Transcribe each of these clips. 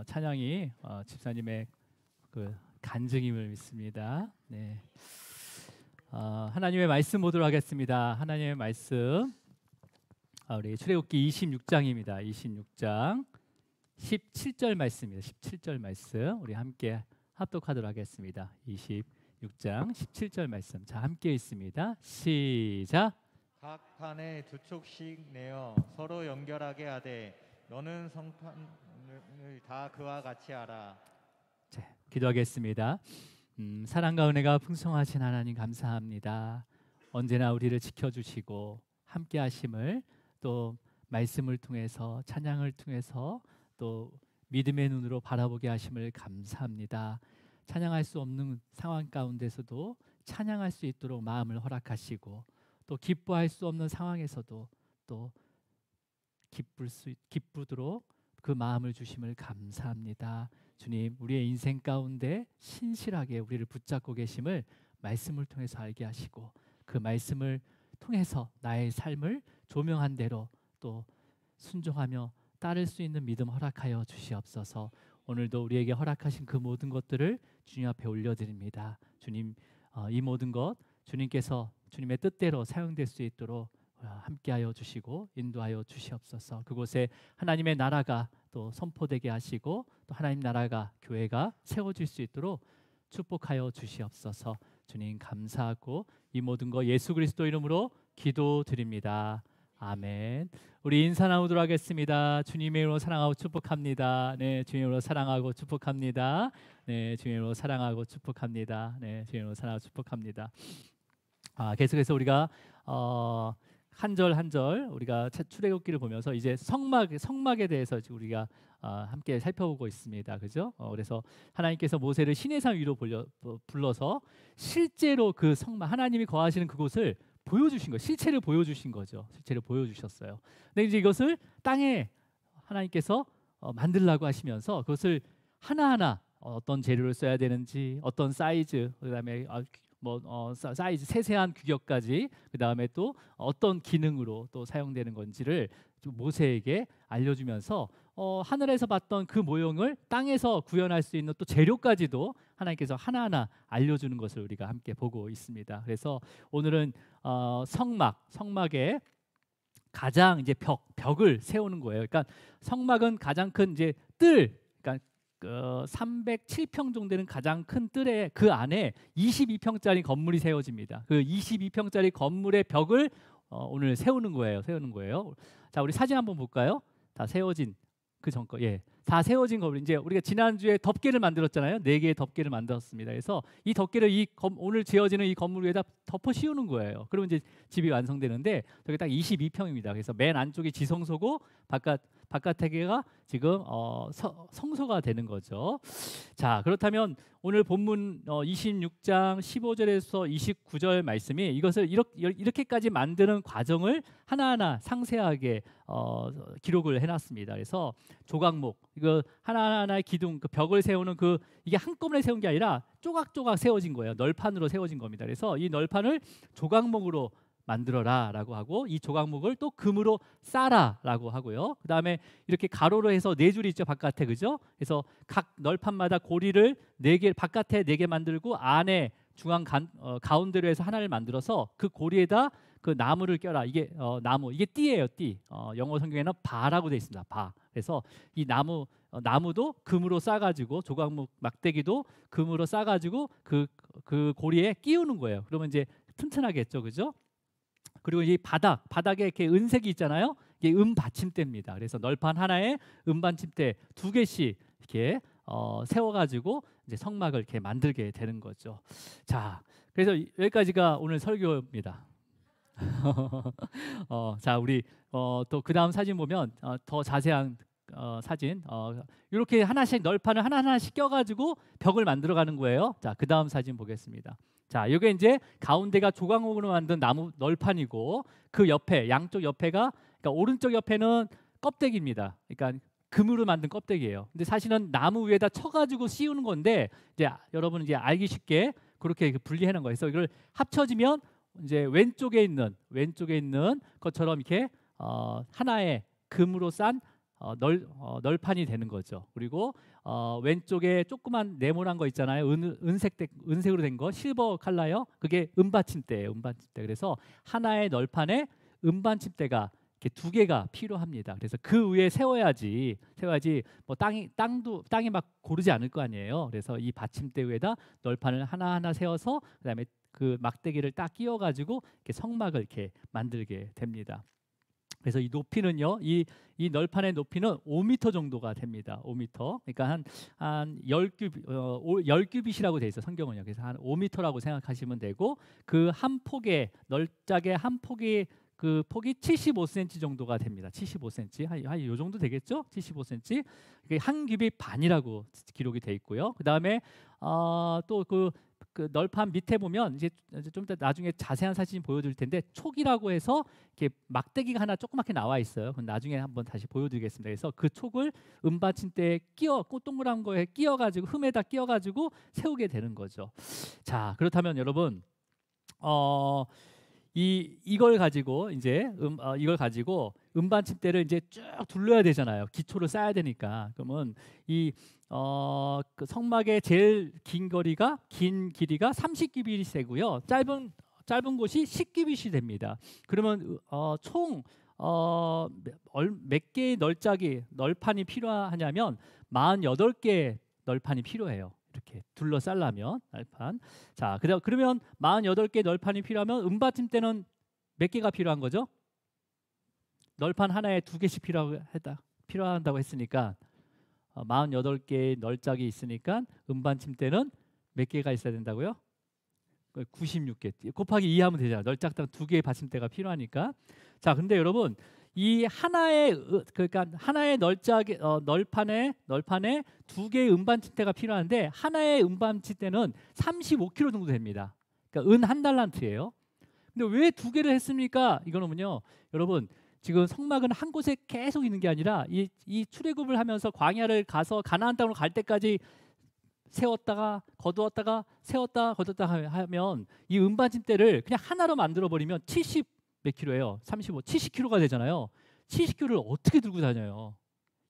찬양이 집사님의 그 간증임을 믿습니다. 네. 하나님의 말씀 보도록 하겠습니다. 하나님의 말씀 우리 출애굽기 26장입니다. 26장 17절 말씀입니다. 17절 말씀 우리 함께 합독하도록 하겠습니다. 26장 17절 말씀 자 함께 있습니다. 시작. 각 판에 두 촉씩 내어 서로 연결하게 하되 너는 성판을 다 그와 같이 하라. 자, 기도하겠습니다. 사랑과 은혜가 풍성하신 하나님 감사합니다. 언제나 우리를 지켜주시고 함께 하심을 또 말씀을 통해서 찬양을 통해서 또 믿음의 눈으로 바라보게 하심을 감사합니다. 찬양할 수 없는 상황 가운데서도 찬양할 수 있도록 마음을 허락하시고 또 기뻐할 수 없는 상황에서도 또 기쁘도록 그 마음을 주심을 감사합니다. 주님, 우리의 인생 가운데 신실하게 우리를 붙잡고 계심을 말씀을 통해서 알게 하시고 그 말씀을 통해서 나의 삶을 조명한 대로 또 순종하며 따를 수 있는 믿음 허락하여 주시옵소서. 오늘도 우리에게 허락하신 그 모든 것들을 주님 앞에 올려드립니다. 주님, 이 모든 것 주님께서 주님의 뜻대로 사용될 수 있도록 함께하여 주시고 인도하여 주시옵소서. 그곳에 하나님의 나라가 또 선포되게 하시고 또 하나님 나라가 교회가 세워질 수 있도록 축복하여 주시옵소서. 주님 감사하고 이 모든 거 예수 그리스도 이름으로 기도드립니다. 아멘. 우리 인사 나누도록 하겠습니다. 주님의 이름으로 사랑하고 축복합니다. 네, 주님의 이름으로 사랑하고 축복합니다. 네, 주님의 이름으로 사랑하고 축복합니다. 네, 주님의 이름으로 사랑하고 축복합니다. 계속해서 우리가 한 절 한 절 우리가 출애굽기를 보면서 이제 성막에 대해서 우리가 함께 살펴보고 있습니다. 그죠? 그래서 하나님께서 모세를 시내산 위로 불러서 실제로 그 성막 하나님이 거하시는 그곳을 보여주신 거예요. 실체를 보여주신 거죠. 실체를 보여주셨어요. 근데 이제 이것을 땅에 하나님께서 만들라고 하시면서 그것을 하나하나 어떤 재료를 써야 되는지 어떤 사이즈 그다음에 사이즈 세세한 규격까지 그다음에 또 어떤 기능으로 또 사용되는 건지를 모세에게 알려주면서 하늘에서 봤던 그 모형을 땅에서 구현할 수 있는 또 재료까지도 하나님께서 하나하나 알려주는 것을 우리가 함께 보고 있습니다. 그래서 오늘은 성막에 가장 이제 벽을 세우는 거예요. 그러니까 성막은 가장 큰 이제 그러니까 307평 정도 되는 가장 큰 뜰에 그 안에 22평짜리 건물이 세워집니다. 그 22평짜리 건물의 벽을 오늘 세우는 거예요. 자, 우리 사진 한번 볼까요? 다 세워진 그 전 거. 다 세워진 건물. 이제 우리가 지난주에 덮개를 만들었잖아요. 4개의 덮개를 만들었습니다. 그래서 이 덮개를 오늘 지어지는 이 건물 위에다 덮어 씌우는 거예요. 그러면 이제 집이 완성되는데 저게 딱 22평입니다. 그래서 맨 안쪽이 지성소고 바깥에가 지금 성소가 되는 거죠. 자, 그렇다면 오늘 본문 26장 15절에서 29절 말씀이 이것을 이렇게까지 만드는 과정을 하나하나 상세하게 기록을 해놨습니다. 그래서 조각목 이거 하나하나의 기둥 그 벽을 세우는 이게 한꺼번에 세운 게 아니라 조각조각 세워진 거예요. 널판으로 세워진 겁니다. 그래서 이 널판을 조각목으로 만들어라라고 하고 이 조각목을 또 금으로 싸라라고 하고요. 그 다음에 이렇게 가로로 해서 4줄이 있죠 바깥에 그죠? 그래서 각 널판마다 고리를 4개 바깥에 4개 만들고 안에 중앙 가운데로 해서 하나를 만들어서 그 고리에다 그 나무를 껴라. 이게 나무 이게 띠예요 띠. 영어 성경에는 바라고 되어 있습니다. 바. 그래서 이 나무도 금으로 싸가지고 조각목 막대기도 금으로 싸가지고 그 고리에 끼우는 거예요. 그러면 이제 튼튼하겠죠, 그죠? 그리고 이 바닥에 이렇게 은색이 있잖아요. 이게 받침대입니다. 그래서 널판 하나에 받침대 2개씩 이렇게 세워가지고 이제 성막을 이렇게 만들게 되는 거죠. 자, 그래서 여기까지가 오늘 설교입니다. 자, 우리 또 그 다음 사진 보면 더 자세한 사진 이렇게 하나씩 널판을 하나씩 껴가지고 벽을 만들어가는 거예요. 자, 그 다음 사진 보겠습니다. 자, 이게 이제 가운데가 조각목으로 만든 나무 널판이고 그 옆에 양쪽 옆에가 그러니까 오른쪽 옆에는 껍데기입니다. 그러니까 금으로 만든 껍데기예요. 근데 사실은 나무 위에다 쳐가지고 씌우는 건데 이제 여러분 이제 알기 쉽게 그렇게 분리해 놓은 거예요. 그래서 이걸 합쳐지면 이제 왼쪽에 있는 것처럼 이렇게 하나의 금으로 싼 널판이 되는 거죠. 그리고 왼쪽에 조그만 네모난 거 있잖아요. 은색으로 된 거, 실버 컬러요. 그게 음받침대예요. 음받침대. 그래서 하나의 널판에 음받침대가 이렇게 두 개가 필요합니다. 그래서 그 위에 세워야지 뭐 땅이 막 고르지 않을 거 아니에요. 그래서 이 받침대 위에다 널판을 하나하나 세워서 그다음에 그 막대기를 딱 끼워 가지고 이렇게 성막을 이렇게 만들게 됩니다. 그래서 이 높이는요, 이 널판의 높이는 5m 정도가 됩니다. 5m. 그러니까 한 10규빗이라고 돼 있어 성경은요. 그래서 한 5m라고 생각하시면 되고 그 한 폭의 널짝의 한 폭이 그 폭이 75cm 정도가 됩니다. 75cm 한 요 정도 되겠죠? 75cm. 한 규빗 반이라고 기록이 돼 있고요. 그다음에 또 그 널판 밑에 보면 이제 좀 이따 나중에 자세한 사진 보여드릴 텐데 촉이라고 해서 이렇게 막대기가 하나 조그맣게 나와 있어요. 그건 나중에 한번 다시 보여드리겠습니다. 그래서 그 촉을 은받침대에 동그란 거에 끼워가지고 흠에다 끼워가지고 세우게 되는 거죠. 자, 그렇다면 여러분 이걸 가지고 음반침대를 이제 쭉 둘러야 되잖아요. 기초를 쌓아야 되니까. 그러면 그 성막의 제일 긴 길이가 30규빗이 되고요. 짧은 곳이 10규빗이 됩니다. 그러면 총 몇 개의 널판이 필요하냐면 48개의 널판이 필요해요. 이렇게 둘러싸려면 널판. 자, 그러면 48개 널판이 필요하면 은받침대는 몇 개가 필요한 거죠? 널판 하나에 2개씩 필요한다고 했으니까 48개의 널짝이 있으니까 은받침대는 몇 개가 있어야 된다고요? 96개. 곱하기 2 하면 되잖아요. 널짝당 2개의 받침대가 필요하니까. 자, 근데 여러분 이 하나의 널판에 2개의 음반침대가 필요한데 하나의 음반침대는 35kg 정도 됩니다. 그러니까 은 한 달란트예요. 근데 왜 2개를 했습니까? 이거는요, 여러분 지금 성막은 한 곳에 계속 있는 게 아니라 이 출애굽을 하면서 광야를 가서 가나안 땅으로 갈 때까지 세웠다가 거두었다가 세웠다 거뒀다 하면 이 음반침대를 그냥 하나로 만들어 버리면 70 몇 킬로예요? 35, 70kg가 되잖아요. 70kg를 어떻게 들고 다녀요?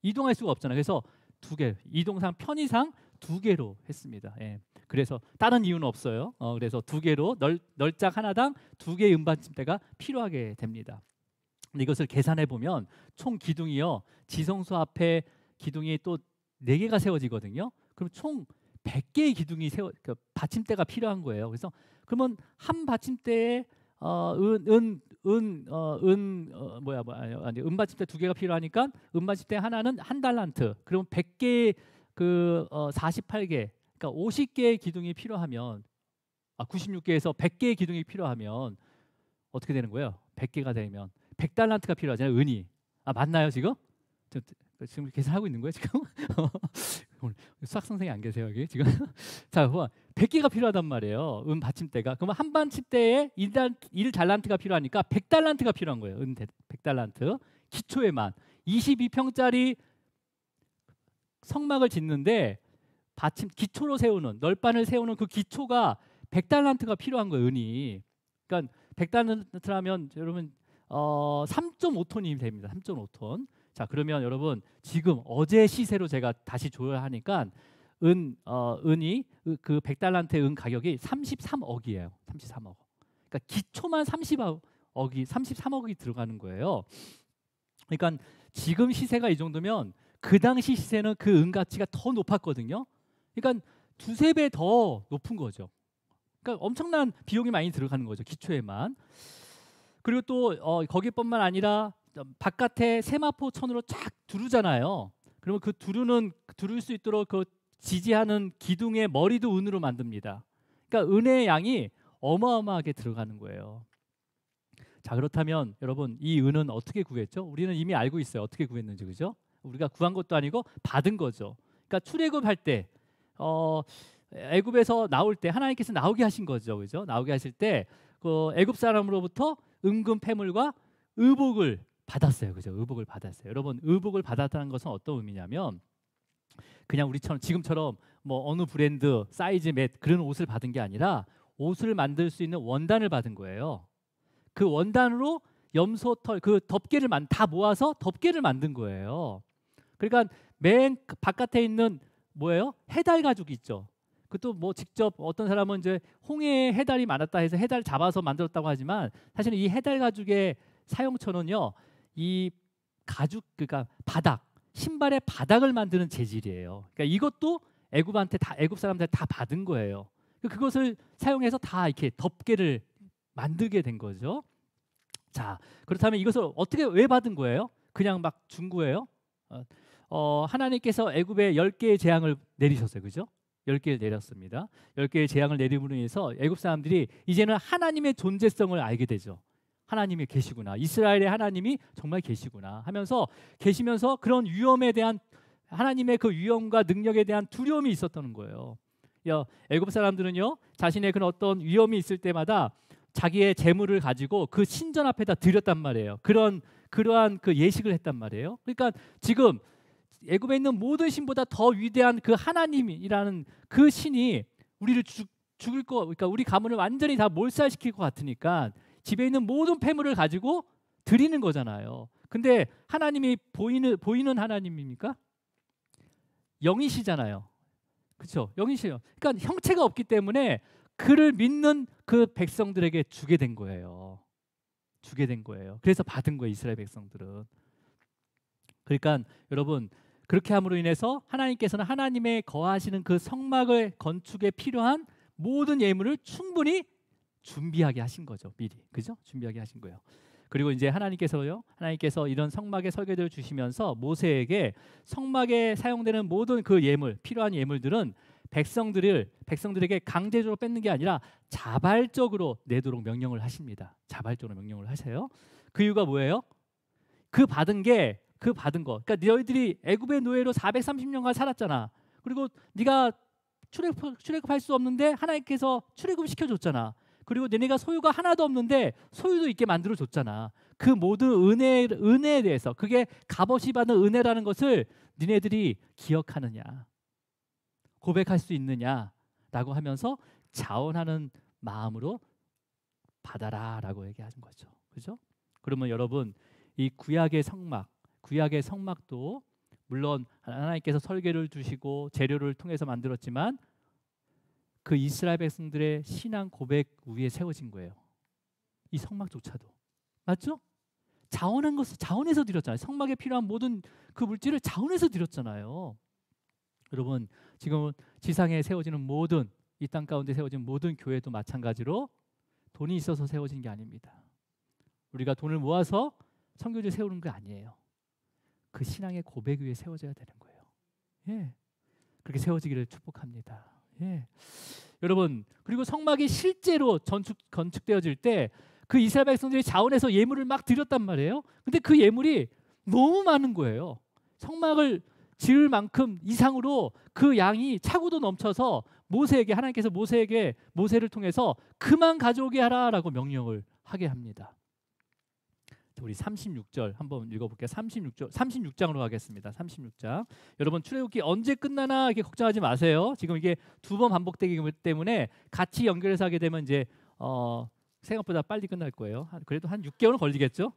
이동할 수가 없잖아요. 그래서 2개, 이동상 편의상 2개로 했습니다. 예. 그래서 다른 이유는 없어요. 그래서 2개로 널짝 하나당 2개의 음반침대가 필요하게 됩니다. 근데 이것을 계산해 보면 총 기둥이요, 지성소 앞에 기둥이 또 4개가 세워지거든요. 그럼 총 100개의 기둥이 받침대가 필요한 거예요. 그래서 그러면 한 받침대에 은받침대 2개가 필요하니까 은받침대 하나는 한 달란트. 그럼 100개 48개, 그러니까 50개의 기둥이 필요하면 96개에서 100개의 기둥이 필요하면 어떻게 되는 거예요? 100개가 되면 100달란트가 필요하잖아요. 은이. 맞나요 지금? 지금 계산하고 있는 거예요 지금? 오늘 수학 선생님 안 계세요 여기 지금? 자, 100개가 필요하단 말이에요. 은 받침대가. 그러면 한 받침대에 1달란트가 필요하니까 100달란트가 필요한 거예요. 은 100달란트. 기초에만 22평짜리 성막을 짓는데 기초로 세우는 널판을 세우는 그 기초가 100달란트가 필요한 거예요. 은이. 그러니까 100달란트라면 여러분 3.5톤이 됩니다. 3.5톤. 자, 그러면 여러분 지금 어제 시세로 제가 다시 조율하니까 은이 그 100달란트의 은 가격이 33억이에요. 33억. 그러니까 기초만 33억이 들어가는 거예요. 그러니까 지금 시세가 이 정도면 그 당시 시세는 그 은 가치가 더 높았거든요. 그러니까 2~3배 더 높은 거죠. 그러니까 엄청난 비용이 많이 들어가는 거죠. 기초에만. 그리고 또 거기뿐만 아니라 바깥에 세마포천으로 쫙 두르잖아요. 그러면 그 두를 수 있도록 그 지지하는 기둥의 머리도 은으로 만듭니다. 그러니까 은의 양이 어마어마하게 들어가는 거예요. 자, 그렇다면 여러분 이 은은 어떻게 구했죠? 우리는 이미 알고 있어요. 어떻게 구했는지, 그죠? 우리가 구한 것도 아니고 받은 거죠. 그러니까 출애굽할 때 애굽에서 나올 때 하나님께서 나오게 하신 거죠, 그죠? 나오게 하실 때 그 애굽 사람으로부터 은금 패물과 의복을 받았어요, 그죠? 의복을 받았어요. 여러분 의복을 받았다는 것은 어떤 의미냐면 그냥 우리처럼 지금처럼 뭐 어느 브랜드 사이즈 몇 그런 옷을 받은 게 아니라 옷을 만들 수 있는 원단을 받은 거예요. 그 원단으로 염소털 그 덮개를 다 모아서 덮개를 만든 거예요. 그러니까 맨 바깥에 있는 뭐예요? 해달 가죽이 있죠. 그것도 뭐 직접 어떤 사람은 이제 홍해에 해달이 많았다 해서 해달 잡아서 만들었다고 하지만 사실은 이 해달 가죽의 사용처는요, 이 가죽 그러니까 바닥 신발의 바닥을 만드는 재질이에요. 그러니까 이것도 애굽 사람들 다 받은 거예요. 그것을 사용해서 다 이렇게 덮개를 만들게 된 거죠. 자, 그렇다면 이것을 어떻게 왜 받은 거예요? 그냥 막 준 거예요? 하나님께서 애굽에 10개의 재앙을 내리셨어요. 그죠? 10개를 내렸습니다. 10개의 재앙을 내림으로 인해서 애굽 사람들이 이제는 하나님의 존재성을 알게 되죠. 하나님이 계시구나. 이스라엘의 하나님이 정말 계시구나 하면서 계시면서 그런 위험에 대한 하나님의 그 위험과 능력에 대한 두려움이 있었던 거예요. 애굽 사람들은요, 자신의 그런 어떤 위험이 있을 때마다 자기의 재물을 가지고 그 신전 앞에다 드렸단 말이에요. 그러한 그 예식을 했단 말이에요. 그러니까 지금 애굽에 있는 모든 신보다 더 위대한 그 하나님이라는 그 신이 우리를 죽일 거, 그러니까 우리 가문을 완전히 다 몰살시킬 것 같으니까 집에 있는 모든 폐물을 가지고 드리는 거잖아요. 근데 하나님이 보이는 하나님입니까? 영이시잖아요. 그렇죠? 영이시요. 그러니까 형체가 없기 때문에 그를 믿는 그 백성들에게 주게 된 거예요. 주게 된 거예요. 그래서 받은 거예요, 이스라엘 백성들은. 그러니까 여러분, 그렇게 함으로 인해서 하나님께서는 하나님의 거하시는 그 성막을 건축에 필요한 모든 예물을 충분히 준비하게 하신 거죠. 미리. 그죠? 준비하게 하신 거예요. 그리고 이제 하나님께서 이런 성막의 설계도를 주시면서 모세에게 성막에 사용되는 모든 그 예물, 필요한 예물들은 백성들에게 강제적으로 뺏는 게 아니라 자발적으로 내도록 명령을 하십니다. 자발적으로 명령을 하세요. 그 이유가 뭐예요? 그 받은 거. 그러니까 너희들이 애굽의 노예로 430년간 살았잖아. 그리고 네가 출애굽할 수 없는데 하나님께서 출애굽 시켜줬잖아. 그리고 너네가 소유가 하나도 없는데 소유도 있게 만들어 줬잖아. 그 모든 은혜에 대해서, 그게 값없이 받은 은혜라는 것을 니네들이 기억하느냐, 고백할 수 있느냐라고 하면서 자원하는 마음으로 받아라라고 얘기하는 거죠. 그죠? 그러면 여러분, 이 구약의 성막도 물론 하나님께서 설계를 주시고 재료를 통해서 만들었지만 그 이스라엘 백성들의 신앙 고백 위에 세워진 거예요. 이 성막조차도. 맞죠? 자원해서 드렸잖아요. 성막에 필요한 모든 그 물질을 자원해서 드렸잖아요. 여러분, 지금 지상에 세워지는 모든, 이 땅 가운데 세워진 모든 교회도 마찬가지로 돈이 있어서 세워진 게 아닙니다. 우리가 돈을 모아서 선교지 세우는 게 아니에요. 그 신앙의 고백 위에 세워져야 되는 거예요. 예, 그렇게 세워지기를 축복합니다. 예. 여러분, 그리고 성막이 실제로 건축되어질 때 그 이스라엘 백성들이 자원해서 예물을 막 드렸단 말이에요. 근데 그 예물이 너무 많은 거예요. 성막을 지을 만큼 이상으로 그 양이 차고도 넘쳐서 하나님께서 모세를 통해서 그만 가져오게 하라라고 명령을 하게 합니다. 우리 36절 한번 읽어볼게요. 36장으로 가겠습니다. 36장. 여러분, 출애굽기 언제 끝나나 이렇게 걱정하지 마세요. 지금 이게 2번 반복되기 때문에 같이 연결해서 하게 되면 이제 생각보다 빨리 끝날 거예요. 그래도 한 6개월은 걸리겠죠.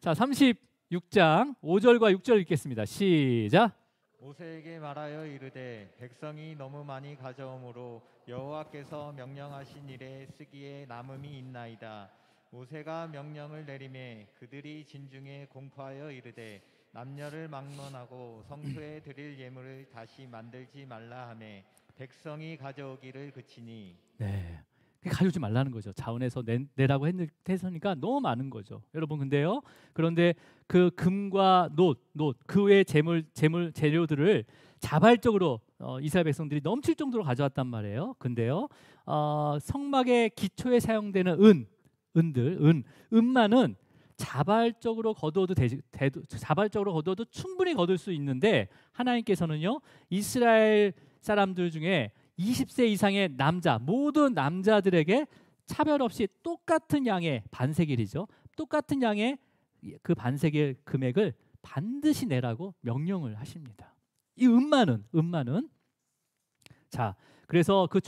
자, 36장 5절과 6절 읽겠습니다. 시작. 모세에게 말하여 이르되 백성이 너무 많이 가져오므로 여호와께서 명령하신 일에 쓰기에 남음이 있나이다. 모세가 명령을 내리매 그들이 진중에 공포하여 이르되 남녀를 막론하고 성소에 드릴 예물을 다시 만들지 말라 하매 백성이 가져오기를 그치니. 네, 가져오지 말라는 거죠. 자원해서 내라고 했으니까 너무 많은 거죠. 여러분, 그런데 그 금과 놋 그 외의 재료들을 자발적으로 이스라엘 백성들이 넘칠 정도로 가져왔단 말이에요. 근데요, 성막의 기초에 사용되는 은만은 자발적으로 거두어도 충분히 거둘 수 있는데 하나님께서는요, 이스라엘 사람들 중에 20세 이상의 모든 남자들에게 차별 없이 똑같은 양의 반세겔이죠. 똑같은 양의 그 반세겔 금액을 반드시 내라고 명령을 하십니다. 이 은만은 자, 그래서 그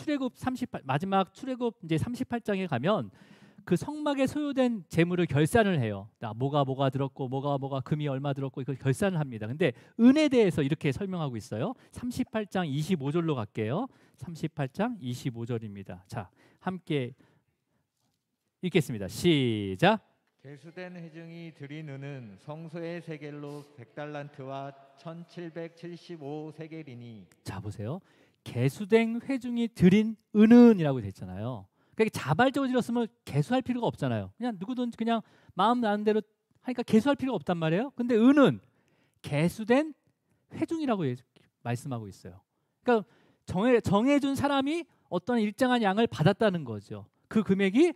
마지막 출애굽 이제 38장에 가면 그 성막에 소요된 재물을 결산을 해요. 뭐가 들었고 뭐가 금이 얼마 들었고 이걸 결산을 합니다. 근데 은에 대해서 이렇게 설명하고 있어요. 38장 25절로 갈게요. 38장 25절입니다. 자, 함께 읽겠습니다. 시작. 개수된 회중이 드린 은은 성소의 세겔로 100달란트와 1775세겔이니. 자, 보세요. 개수된 회중이 드린 은은이라고 돼 있잖아요. 그러니까 자발적으로 드렸으면 개수할 필요가 없잖아요. 그냥 누구든지 그냥 마음 나는 대로 하니까 개수할 필요가 없단 말이에요. 근데 은은 개수된 회중이라고 말씀하고 있어요. 그러니까 정해준 사람이 어떤 일정한 양을 받았다는 거죠. 그 금액이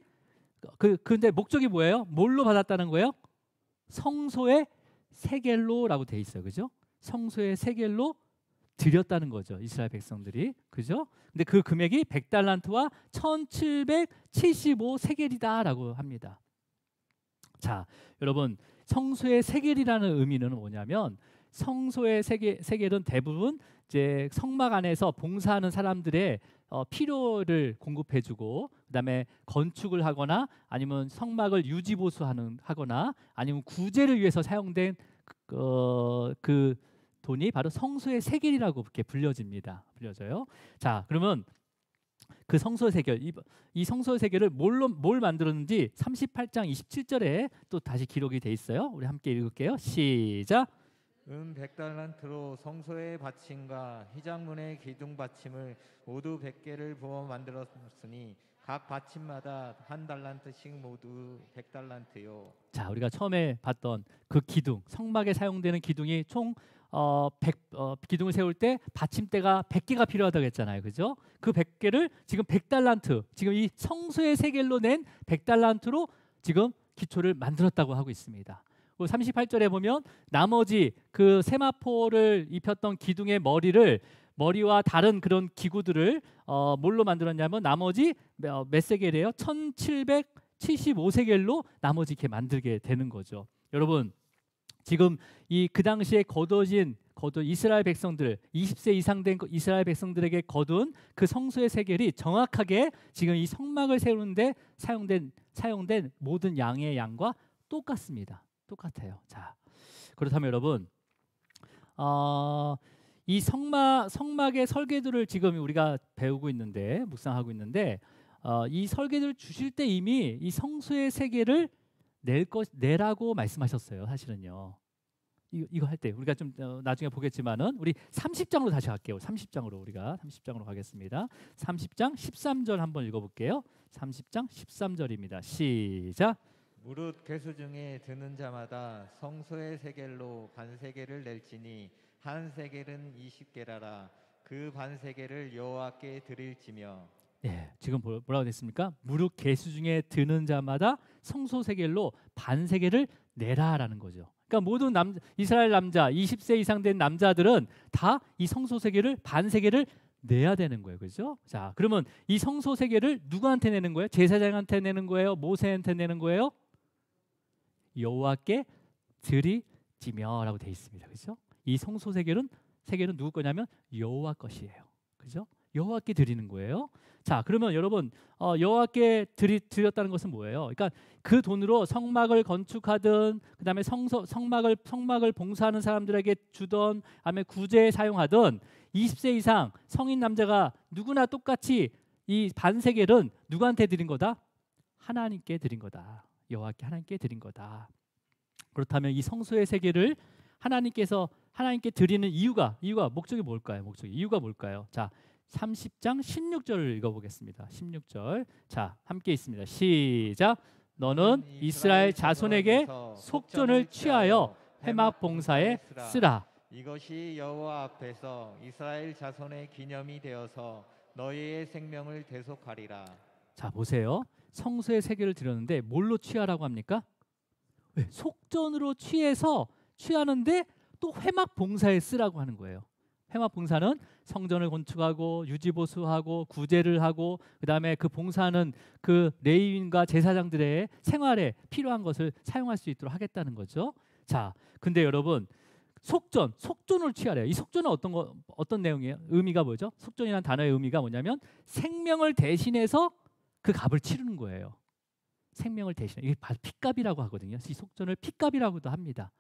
근데 목적이 뭐예요? 뭘로 받았다는 거예요? 성소의 세겔로라고 돼 있어요. 그죠? 성소의 세겔로 드렸다는 거죠. 이스라엘 백성들이. 그죠? 근데 그 금액이 100달란트와 1775세겔이다라고 합니다. 자, 여러분, 성소의 세겔이라는 의미는 뭐냐면 성소의 세겔은 대부분 이제 성막 안에서 봉사하는 사람들의 필요를 공급해주고, 그다음에 건축을 하거나 아니면 성막을 하거나 아니면 구제를 위해서 사용된 그 돈이 바로 성소의 세겔이라고 이렇게 불려져요. 자, 그러면 그 성소의 세겔, 이 성소의 세겔을 뭘 만들었는지 38장 27절에 또 다시 기록이 돼 있어요. 우리 함께 읽을게요. 시작. 100달란트로 성소의 받침과 휘장문의 기둥 받침을 모두 100개를 부어 만들었으니 각 받침마다 1달란트씩 모두 100달란트요. 자, 우리가 처음에 봤던 그 기둥, 성막에 사용되는 기둥이 총 기둥을 세울 때 받침대가 100개가 필요하다고 했잖아요. 그죠? 그 100개를 지금 100달란트, 지금 이 성소의 세겔로 낸 100달란트로 지금 기초를 만들었다고 하고 있습니다. 38절에 보면 나머지 그 세마포를 입혔던 기둥의 머리와 다른 그런 기구들을 뭘로 만들었냐면 나머지 몇 세겔이에요? 1775세겔로 나머지 이렇게 만들게 되는 거죠. 여러분, 지금 그 당시에 거둔 이스라엘 백성들, 20세 이상 된 이스라엘 백성들에게 거둔 그 성소의 세겔이 정확하게 지금 이 성막을 세우는데 사용된 모든 양의 양과 똑같아요. 자, 그렇다면 여러분, 이 성막의 설계도를 지금 우리가 배우고 있는데, 묵상하고 있는데, 이 설계도를 주실 때 이미 이 성소의 세계를 내라고 말씀하셨어요. 사실은요. 이거 할 때 우리가 좀 나중에 보겠지만은 우리 30장으로 다시 갈게요. 30장으로 가겠습니다. 30장 13절 한번 읽어볼게요. 30장 13절입니다. 시작. 무릇 개수 중에 드는 자마다 성소의 세겔로 반세겔을 낼지니 한 세겔은 20게라라. 그 반세겔을 여호와께 드릴지며. 예, 지금 뭐라고 됐습니까? 무릇 개수 중에 드는 자마다 성소 세겔로 반세겔을 내라라는 거죠. 그러니까 모든 이스라엘 남자 20세 이상 된 남자들은 다 이 성소 세겔을 반세겔을 내야 되는 거예요. 그렇죠? 자, 그러면 이 성소 세겔을 누구한테 내는 거예요? 제사장한테 내는 거예요? 모세한테 내는 거예요? 여호와께 드리지며라고 돼 있습니다. 그렇죠? 이 성소 세겔은 누구 거냐면 여호와 것이에요. 그렇죠? 여호와께 드리는 거예요. 자, 그러면 여러분, 여호와께 드렸다는 것은 뭐예요? 그러니까 그 돈으로 성막을 건축하든, 그다음에 성막을 봉사하는 사람들에게 주던, 아니면 구제에 사용하던 20세 이상 성인 남자가 누구나 똑같이 이 반세겔은 누구한테 드린 거다? 하나님께 드린 거다. 여호와께 하나님께 드린 거다. 그렇다면 이 성소의 세겔을 하나님께 드리는 목적이 뭘까요? 이유가 뭘까요? 자, 30장 16절을 읽어보겠습니다. 16절. 자, 함께 있습니다. 시작. 너는 이스라엘 자손에게 속전을 취하여 회막 봉사에 쓰라. 이것이 여호와 앞에서 이스라엘 자손의 기념이 되어서 너희의 생명을 대속하리라. 자, 보세요. 성소의 세겔을 드렸는데 뭘로 취하라고 합니까? 속전으로 취하는데 또 회막 봉사에 쓰라고 하는 거예요. 회막 봉사는 성전을 건축하고 유지보수하고 구제를 하고, 그다음에 그 봉사하는 그 레위인과 제사장들의 생활에 필요한 것을 사용할 수 있도록 하겠다는 거죠. 자, 근데 여러분, 속전을 취하래요. 이 속전은 어떤 내용이에요? 의미가 뭐죠? 속전이라는 단어의 의미가 뭐냐면 생명을 대신해서 그 값을 치르는 거예요. 생명을 대신해. 이게 바로 핏값이라고 하거든요. 이 속전을 핏값이라고도 합니다.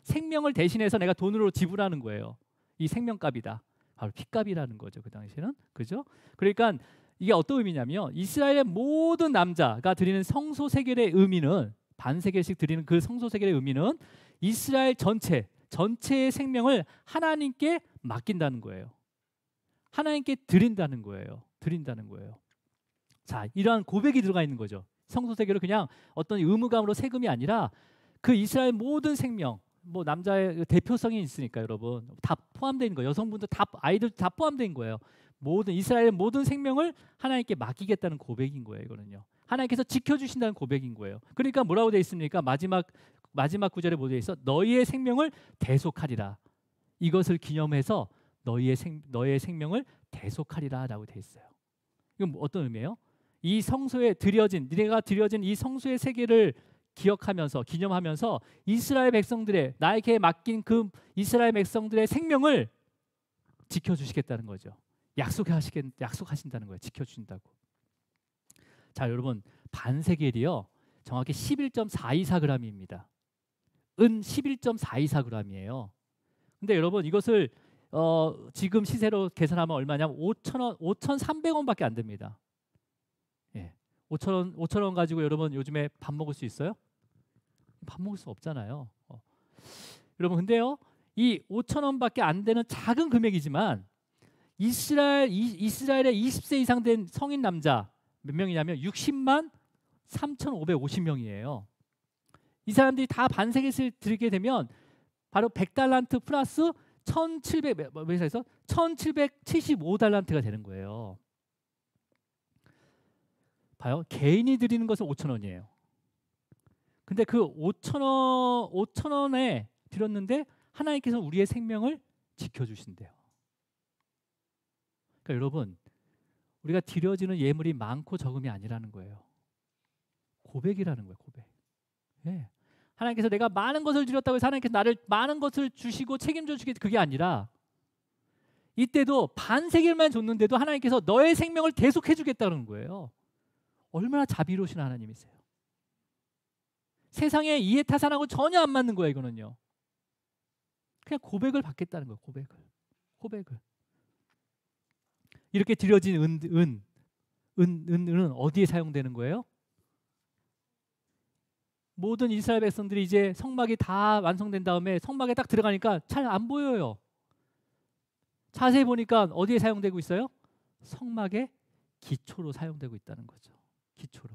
생명을 대신해서 내가 돈으로 지불하는 거예요. 이 생명값이다. 바로 핏값이라는 거죠. 그 당시에는. 그죠? 그러니까 이게 어떤 의미냐면 이스라엘의 모든 남자가 드리는 성소 세겔의 의미는 반세겔씩 드리는 그 성소 세겔의 의미는 이스라엘 전체의 생명을 하나님께 맡긴다는 거예요. 하나님께 드린다는 거예요. 자, 이러한 고백이 들어가 있는 거죠. 성소 세겔은 그냥 어떤 의무감으로 세금이 아니라 그 이스라엘 모든 생명, 뭐 남자의 대표성이 있으니까 여러분 다 포함되어 있는 거예요. 여성분들 다 아이들 다 포함되어 있는 거예요. 모든 이스라엘의 모든 생명을 하나님께 맡기겠다는 고백인 거예요. 이거는요. 하나님께서 지켜주신다는 고백인 거예요. 그러니까 뭐라고 되어 있습니까? 마지막 구절에 뭐 되어 있어? 너희의 생명을 대속하리라. 이것을 기념해서 너의 생명을 대속하리라라고 되어 있어요. 이건 어떤 의미예요? 이 성소에 네가 드려진 이 성소의 세계를 기억하면서 기념하면서 이스라엘 백성들의 나에게 맡긴 그 이스라엘 백성들의 생명을 지켜주시겠다는 거죠. 약속하신다는 거예요. 지켜주신다고. 자, 여러분 반세겔이요 정확히 11.424g입니다. 은 11.424g이에요. 근데 여러분 이것을 지금 시세로 계산하면 얼마냐면 5,300원밖에 안 됩니다. 예, 5,000원 가지고 여러분 요즘에 밥 먹을 수 있어요? 밥 먹을 수 없잖아요. 여러분 근데요 이 5,000원밖에 안 되는 작은 금액이지만 이스라엘의 20세 이상 된 성인 남자 몇 명이냐면 60만 3,550명이에요. 이 사람들이 다 반세겔을 드리게 되면 바로 100달란트 플러스 1775달란트가 되는 거예요. 봐요. 개인이 드리는 것은 5,000원이에요. 근데 그 5,000원에 드렸는데 하나님께서 우리의 생명을 지켜주신대요. 그러니까 여러분 우리가 드려지는 예물이 많고 적음이 아니라는 거예요. 고백이라는 거예요. 고백. 예. 하나님께서 내가 많은 것을 드렸다고 해서 하나님께서 나를 많은 것을 주시고 책임져 주겠다 그게 아니라 이때도 반세겔만 줬는데도 하나님께서 너의 생명을 대속해 주겠다는 거예요. 얼마나 자비로우신 하나님이세요. 세상에 이해타산하고 전혀 안 맞는 거예요. 이거는요. 그냥 고백을 받겠다는 거예요. 고백을. 이렇게 드려진 은은 어디에 사용되는 거예요? 모든 이스라엘 백성들이 이제 성막이 다 완성된 다음에 성막에 딱 들어가니까 잘 안 보여요. 자세히 보니까 어디에 사용되고 있어요? 성막의 기초로 사용되고 있다는 거죠. 기초로.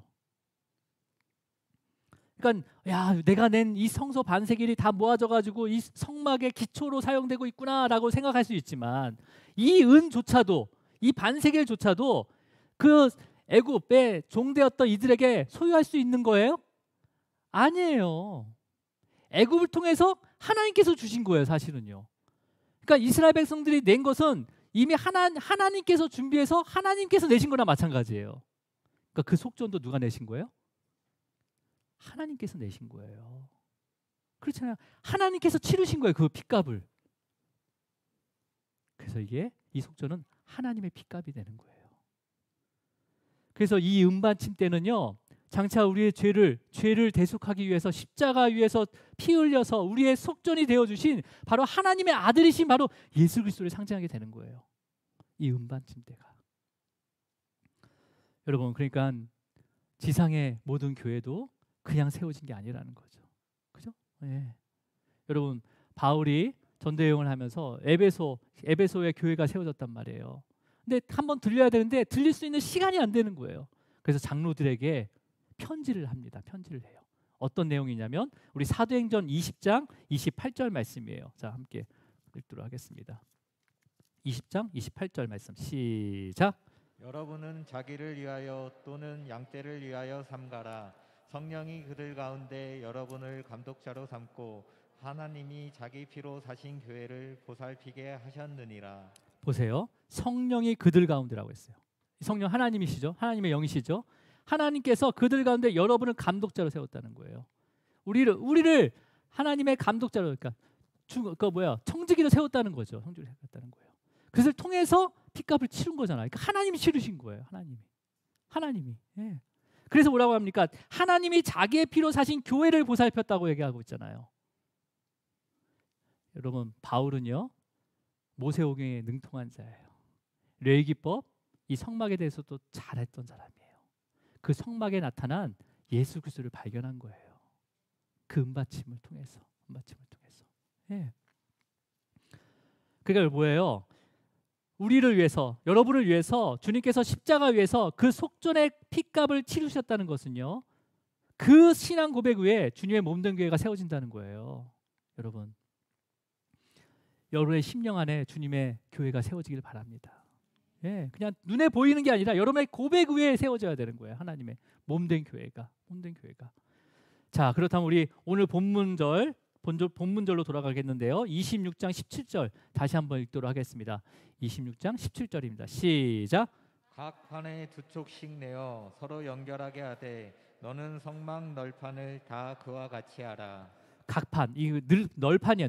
그러니까 야 내가 낸 이 성소 반세겔이 다 모아져 가지고 이 성막의 기초로 사용되고 있구나라고 생각할 수 있지만 이 은조차도 이 반세겔조차도 그 애굽의 종되었던 이들에게 소유할 수 있는 거예요? 아니에요. 애굽을 통해서 하나님께서 주신 거예요, 사실은요. 그러니까 이스라엘 백성들이 낸 것은 이미 하나님께서 준비해서 하나님께서 내신 거나 마찬가지예요. 그러니까 그 속전도 누가 내신 거예요? 하나님께서 내신 거예요. 그렇잖아요. 하나님께서 치르신 거예요, 그 핏값을. 그래서 이게 이 속전은 하나님의 핏값이 되는 거예요. 그래서 이 은반침 때는요. 장차 우리의 죄를 대속하기 위해서 십자가 위에서 피 흘려서 우리의 속전이 되어주신 바로 하나님의 아들이신 바로 예수 그리스도를 상징하게 되는 거예요. 이 은반침대가. 여러분 그러니까 지상의 모든 교회도 그냥 세워진 게 아니라는 거죠. 그죠? 예. 여러분 바울이 전도여행을 하면서 에베소의 교회가 세워졌단 말이에요. 근데 한번 들려야 되는데 들릴 수 있는 시간이 안 되는 거예요. 그래서 장로들에게 편지를 합니다. 편지를 해요. 어떤 내용이냐면 우리 사도행전 20장 28절 말씀이에요. 자, 함께 읽도록 하겠습니다. 20장 28절 말씀 시작. 여러분은 자기를 위하여 또는 양떼를 위하여 삼가라. 성령이 그들 가운데 여러분을 감독자로 삼고 하나님이 자기 피로 사신 교회를 보살피게 하셨느니라. 보세요. 성령이 그들 가운데라고 했어요. 성령 하나님이시죠. 하나님의 영이시죠. 하나님께서 그들 가운데 여러분을 감독자로 세웠다는 거예요. 우리를 하나님의 감독자로 그러니까 청지기로 세웠다는 거죠. 청지기로 세웠다는 거예요. 그것을 통해서 핏값을 치른 거잖아요. 그러니까 하나님이 치르신 거예요. 하나님이. 예. 그래서 뭐라고 합니까? 하나님이 자기의 피로 사신 교회를 보살폈다고 얘기하고 있잖아요. 여러분, 바울은요 모세오경에 능통한 자예요. 레위기법, 이 성막에 대해서도 잘했던 사람이에요. 그 성막에 나타난 예수 그리스도를 발견한 거예요. 그 은받침을 통해서. 예. 그러니까 뭐예요? 우리를 위해서, 여러분을 위해서 주님께서 십자가 위에서 그 속전의 피값을 치르셨다는 것은요, 그 신앙 고백 위에 주님의 몸된 교회가 세워진다는 거예요. 여러분, 여러분의 심령 안에 주님의 교회가 세워지길 바랍니다. 예, 그냥 눈에 보이는 게 아니라 여러분의 고백 위에 세워져야 되는 거예요. 하나님의 몸된 교회가. 자, 그렇다면 우리 오늘 본문절로 돌아가겠는데요. 26장 17절 다시 한번 읽도록 하겠습니다. 26장 17절입니다. 시작. 각 판에 두 촉씩 내어 서로 연결하게 하되 너는 성막 널판을 다 그와 같이 하라. 각 판, 이 널판이에요.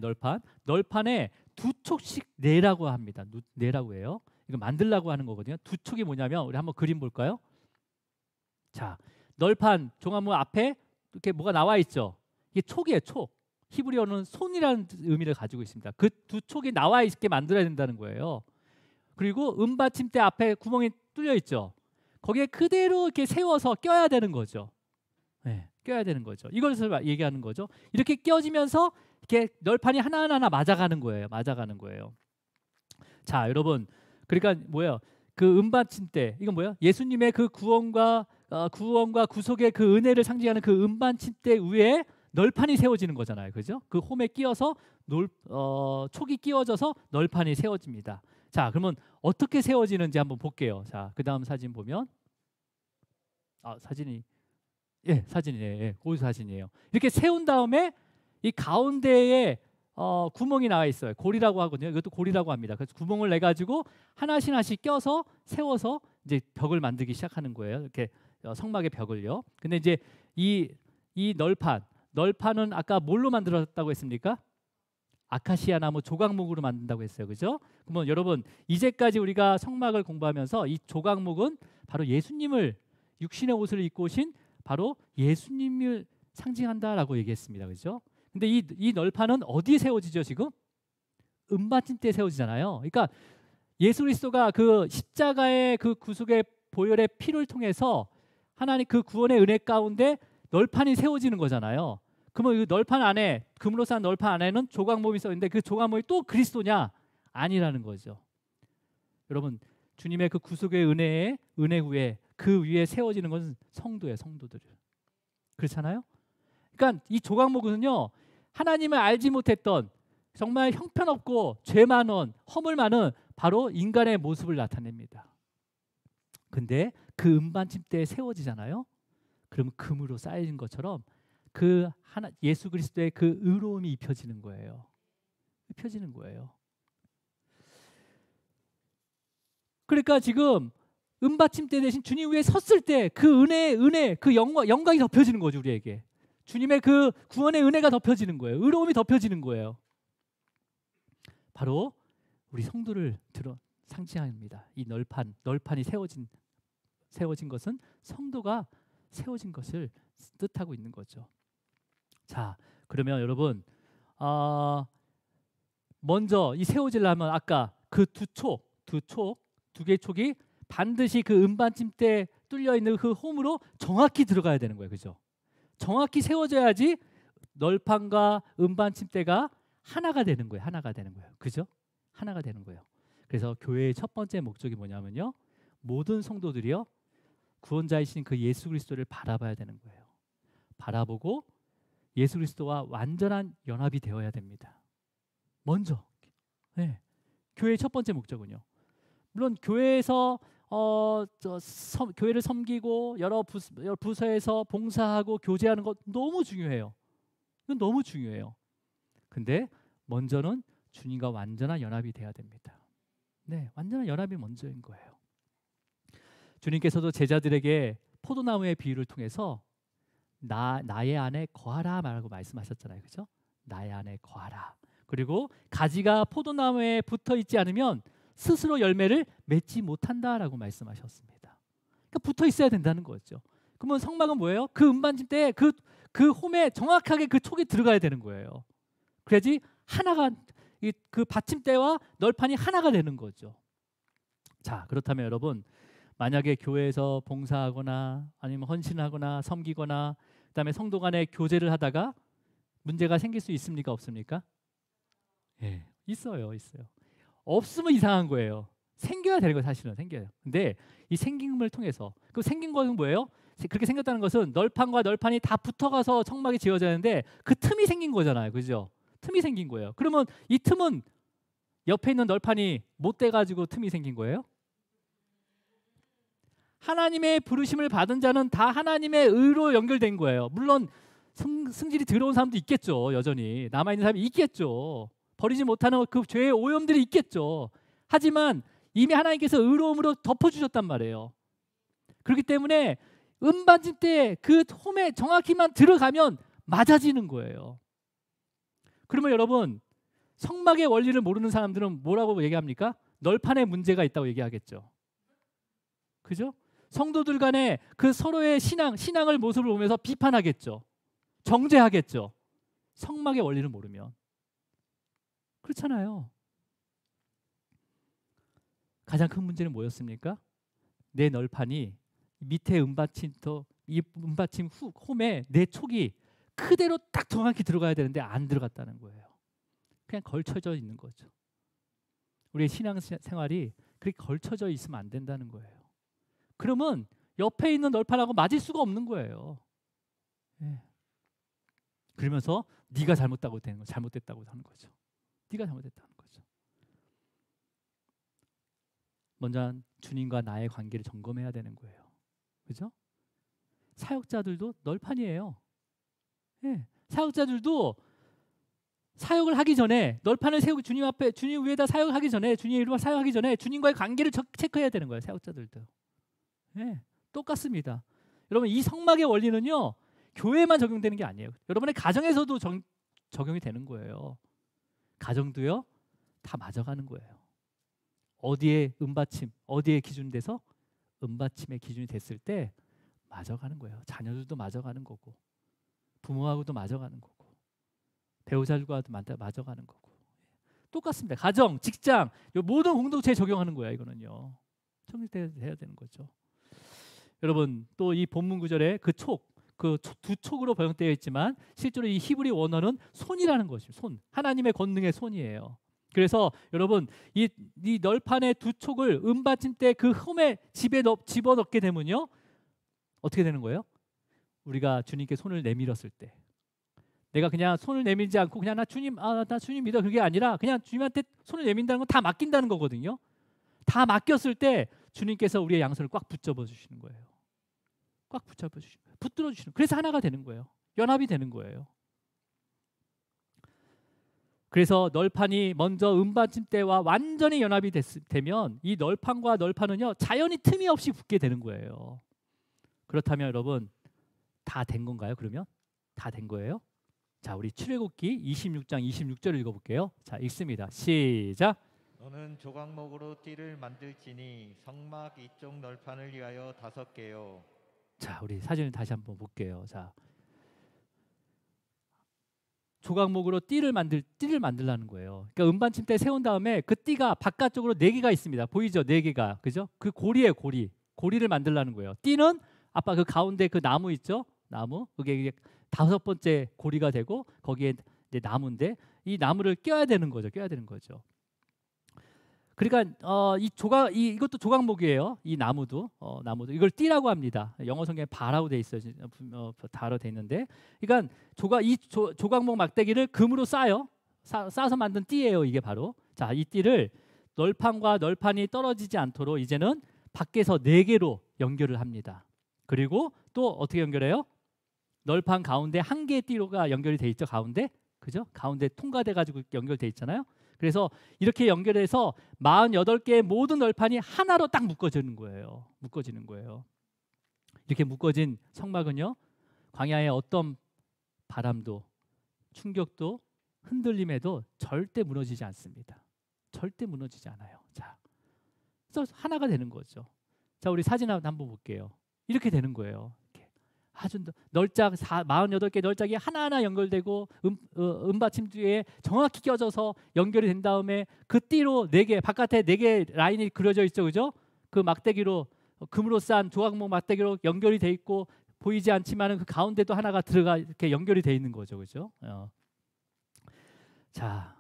널판에 두 촉씩 내라고 합니다. 내라고 해요. 이거 만들라고 하는 거거든요. 두 촉이 뭐냐면 우리 한번 그림 볼까요? 자, 널판 종합문 앞에 이렇게 뭐가 나와 있죠. 이게 촉이에요. 촉. 히브리어는 손이라는 의미를 가지고 있습니다. 그 두 촉이 나와 있게 만들어야 된다는 거예요. 그리고 은받침대 앞에 구멍이 뚫려 있죠. 거기에 그대로 이렇게 세워서 껴야 되는 거죠. 네, 껴야 되는 거죠. 이것을 얘기하는 거죠. 이렇게 껴지면서 이렇게 널판이 하나하나 맞아가는 거예요. 자, 여러분, 그러니까 뭐예요? 그 은받침대, 이건 뭐예요? 예수님의 그 구원과 구속의 그 은혜를 상징하는 그 은받침대 위에 널판이 세워지는 거잖아요. 그죠? 그 홈에 끼어서 촉이 끼워져서 널판이 세워집니다. 자, 그러면 어떻게 세워지는지 한번 볼게요. 자, 그 다음 사진 보면 사진이에요. 그 사진이에요. 이렇게 세운 다음에 이 가운데에 구멍이 나와 있어요. 골이라고 하거든요. 이것도 골이라고 합니다. 그래서 구멍을 내 가지고 하나씩 껴서 세워서 이제 벽을 만들기 시작하는 거예요. 이렇게 성막의 벽을요. 근데 이제 이 널판은 아까 뭘로 만들었다고 했습니까? 아카시아 나무 조각목으로 만든다고 했어요. 그죠? 그러면 여러분, 이제까지 우리가 성막을 공부하면서 이 조각목은 바로 예수님을, 육신의 옷을 입고 오신 바로 예수님을 상징한다라고 얘기했습니다. 그죠? 근데 이 널판은 어디에 세워지죠, 지금? 은받침대에 세워지잖아요. 그러니까 예수 그리스도가 그 십자가의 그 구속의 보혈의 피를 통해서 하나님 그 구원의 은혜 가운데 널판이 세워지는 거잖아요. 그러면 이 널판 안에, 금으로 싼 널판 안에는 조각목이 써 있는데 그 조각목이 또 그리스도냐? 아니라는 거죠. 여러분, 주님의 그 구속의 은혜 후에 그 위에 세워지는 것은 성도예요, 성도들. 그렇잖아요? 그러니까 이 조각목은요, 하나님을 알지 못했던 정말 형편없고 죄 많은, 허물 많은 바로 인간의 모습을 나타냅니다. 근데 그 은받침대에 세워지잖아요. 그러면 금으로 쌓인 것처럼 그 예수 그리스도의 그 의로움이 입혀지는 거예요. 그러니까 지금 은받침대 대신 주님 위에 섰을 때 그 은혜, 그 영광이 덮여지는 거죠, 우리에게. 주님의 그 구원의 은혜가 덮여지는 거예요. 의로움이 덮여지는 거예요. 바로 우리 성도를 상징합니다. 이 널판이 세워진 것은 성도가 세워진 것을 뜻하고 있는 거죠. 자, 그러면 여러분, 먼저 이 세워지려면 아까 그 두 개의 촉이 반드시 그 은받침대 뚫려 있는 그 홈으로 정확히 들어가야 되는 거예요. 그죠? 정확히 세워져야지 널판과 은받침대가 하나가 되는 거예요. 그죠? 하나가 되는 거예요. 그래서 교회의 첫 번째 목적이 뭐냐면요, 모든 성도들이요, 구원자이신 그 예수 그리스도를 바라봐야 되는 거예요. 바라보고 예수 그리스도와 완전한 연합이 되어야 됩니다. 먼저. 네. 교회의 첫 번째 목적은요. 물론 교회에서 교회를 섬기고 여러 부서에서 봉사하고 교제하는 것 너무 중요해요. 이건 너무 중요해요. 근데 먼저는 주님과 완전한 연합이 돼야 됩니다. 네, 완전한 연합이 먼저인 거예요. 주님께서도 제자들에게 포도나무의 비유를 통해서 나의 안에 거하라 말하고 말씀하셨잖아요. 그죠? 나의 안에 거하라. 그리고 가지가 포도나무에 붙어 있지 않으면 스스로 열매를 맺지 못한다라고 말씀하셨습니다. 그러니까 붙어 있어야 된다는 거죠. 그러면 성막은 뭐예요? 그 은반침대에 그 홈에 정확하게 그 촉이 들어가야 되는 거예요. 그래야지 하나가 그 받침대와 널판이 하나가 되는 거죠. 자, 그렇다면 여러분 만약에 교회에서 봉사하거나 아니면 헌신하거나 섬기거나 그다음에 성도 간에 교제를 하다가 문제가 생길 수 있습니까? 없습니까? 예, 있어요. 없으면 이상한 거예요. 생겨야 되는 거예요. 사실은 생겨요. 근데 이 생김을 통해서 그 생긴 것은 뭐예요? 그렇게 생겼다는 것은 널판과 널판이 다 붙어가서 성막이 지어졌는데 그 틈이 생긴 거잖아요. 그죠? 틈이 생긴 거예요. 그러면 이 틈은 옆에 있는 널판이 못 돼가지고 틈이 생긴 거예요? 하나님의 부르심을 받은 자는 다 하나님의 의로 연결된 거예요. 물론 승질이 더러운 사람도 있겠죠. 여전히 남아있는 사람이 있겠죠. 버리지 못하는 그 죄의 오염들이 있겠죠. 하지만 이미 하나님께서 의로움으로 덮어주셨단 말이에요. 그렇기 때문에 은반침대 그 홈에 정확히만 들어가면 맞아지는 거예요. 그러면 여러분 성막의 원리를 모르는 사람들은 뭐라고 얘기합니까? 널판에 문제가 있다고 얘기하겠죠. 그죠? 성도들 간에 그 서로의 신앙을 모습을 보면서 비판하겠죠. 정죄하겠죠. 성막의 원리를 모르면. 그렇잖아요. 가장 큰 문제는 뭐였습니까? 내 널판이 밑에 이 은받침 홈에 내 촉이 그대로 딱 정확히 들어가야 되는데 안 들어갔다는 거예요. 그냥 걸쳐져 있는 거죠. 우리의 신앙 생활이 그렇게 걸쳐져 있으면 안 된다는 거예요. 그러면 옆에 있는 널판하고 맞을 수가 없는 거예요. 예. 그러면서 네가 잘못됐다고 하는 거죠. 네가 잘못됐다는 거죠. 먼저 주님과 나의 관계를 점검해야 되는 거예요. 그죠? 사역자들도 널판이에요. 예. 사역자들도 사역을 하기 전에 널판을 세우고 주님 위에다 사역하기 전에 주님 이름으로 사역하기 전에 주님과의 관계를 체크해야 되는 거예요. 사역자들도. 예. 똑같습니다. 여러분 이 성막의 원리는요. 교회만 적용되는 게 아니에요. 여러분의 가정에서도 적용이 되는 거예요. 가정도요. 다 맞아가는 거예요. 어디에 은받침, 어디에 기준돼서 은받침의 기준이 됐을 때 맞아가는 거예요. 자녀들도 맞아가는 거고 부모하고도 맞아가는 거고 배우자들과도 맞아가는 거고 똑같습니다. 가정, 직장, 모든 공동체에 적용하는 거야. 이거는요. 정리돼야 되는 거죠. 여러분 또 이 본문 구절에 그 두 촉으로 번역되어 있지만 실제로 이 히브리 원어는 손이라는 것이죠. 손, 하나님의 권능의 손이에요. 그래서 여러분 이 널판의 두 촉을 은받침대 그 홈에 집어넣게 되면요 어떻게 되는 거예요? 우리가 주님께 손을 내밀었을 때 내가 그냥 손을 내밀지 않고 그냥 나 주님 믿어 그게 아니라 그냥 주님한테 손을 내민다는 건 다 맡긴다는 거거든요. 다 맡겼을 때 주님께서 우리의 양손을 꽉 붙잡아 주시는 거예요. 꽉 붙잡아 주시는 거예요. 붙들어 주시는 거예요. 그래서 하나가 되는 거예요. 연합이 되는 거예요. 그래서 널판이 먼저 은받침대와 완전히 연합이 되면 이 널판과 널판은요 자연히 틈이 없이 붙게 되는 거예요. 그렇다면 여러분 다 된 건가요? 그러면 다 된 거예요? 자, 우리 출애굽기 26장 26절을 읽어볼게요. 자, 읽습니다. 시작. 너는 조각목으로 띠를 만들지니 성막 이쪽 널판을 위하여 5개요. 자, 우리 사진을 다시 한번 볼게요. 자, 조각목으로 띠를 만들라는 거예요. 그러니까 은반침대 세운 다음에 그 띠가 바깥쪽으로 4개가 있습니다. 보이죠? 4개가. 그죠? 그 고리예요, 고리를 만들라는 거예요. 띠는 아까 그 가운데 그 나무 있죠? 나무. 그게 5번째 고리가 되고 거기에 이제 나무인데 이 나무를 껴야 되는 거죠. 그러니까 이것도 조각목이에요. 이 나무도 이걸 띠라고 합니다. 영어 성경에 바라고 돼 있어요. 바로 돼 있는데, 그러니까 조각목 막대기를 금으로 싸서 만든 띠예요. 이게 바로 자, 이 띠를 널판과 널판이 떨어지지 않도록 이제는 밖에서 4개로 연결을 합니다. 그리고 또 어떻게 연결해요? 널판 가운데 1개의 띠로가 연결이 돼 있죠. 가운데 그죠? 가운데 통과돼 가지고 연결돼 있잖아요. 그래서 이렇게 연결해서 48개의 모든 널판이 하나로 딱 묶어지는 거예요. 이렇게 묶어진 성막은요. 광야의 어떤 바람도 충격도 흔들림에도 절대 무너지지 않습니다. 절대 무너지지 않아요. 자, 그래서 하나가 되는 거죠. 자, 우리 사진 한번 볼게요. 이렇게 되는 거예요. 이렇게. 아주 널짝 48개 널짝이 하나하나 연결되고 은받침 뒤에 정확히 껴져서 연결이 된 다음에 그 띠로 4개 바깥에 4개 라인이 그려져 있죠, 그죠? 그 막대기로 금으로 싼 조각목 막대기로 연결이 돼 있고 보이지 않지만은 그 가운데도 하나가 들어가 이렇게 연결이 돼 있는 거죠, 그죠? 자,